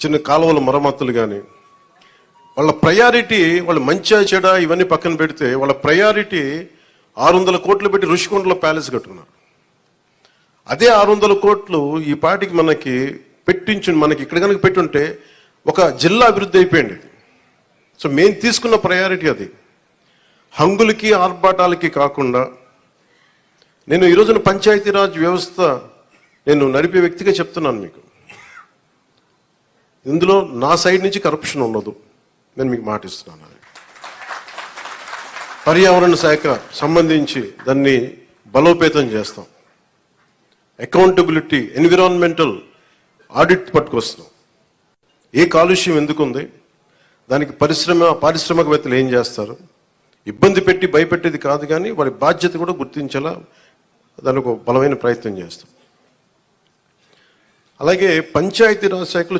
చిన్న కాలువల మరమ్మతులు కానీ, వాళ్ళ ప్రయారిటీ, వాళ్ళు మంచిగా చెడ ఇవన్నీ పక్కన పెడితే వాళ్ళ ప్రయారిటీ 600 కోట్లు పెట్టి ఋషికొండలో ప్యాలెస్ కట్టుకున్నారు. అదే 600 కోట్లు ఈ పాటికి మనకి మనకి ఇక్కడ కనుక పెట్టుంటే ఒక జిల్లా అభివృద్ధి అయిపోయింది. సో మేము తీసుకున్న ప్రయారిటీ అది. హంగులకి ఆర్భాటాలకి కాకుండా, నేను ఈ రోజున పంచాయతీరాజ్ వ్యవస్థ నేను నడిపే వ్యక్తిగా చెప్తున్నాను మీకు, ఇందులో నా సైడ్ నుంచి కరప్షన్ ఉండదు, నేను మీకు మాటిస్తున్నాను. పర్యావరణ శాఖ సంబంధించి దాన్ని బలోపేతం చేస్తాం. అకౌంటబిలిటీ, ఎన్విరాన్మెంటల్ ఆడిట్ పట్టుకొస్తున్నాం. ఏ కాలుష్యం ఎందుకుంది, దానికి పారిశ్రామికవేత్తలు ఏం చేస్తారు, ఇబ్బంది పెట్టి భయపెట్టేది కాదు, కానీ వారి బాధ్యత కూడా గుర్తించేలా దానికి ఒక బలమైన ప్రయత్నం చేస్తాం. అలాగే పంచాయతీరాజ్ శాఖలో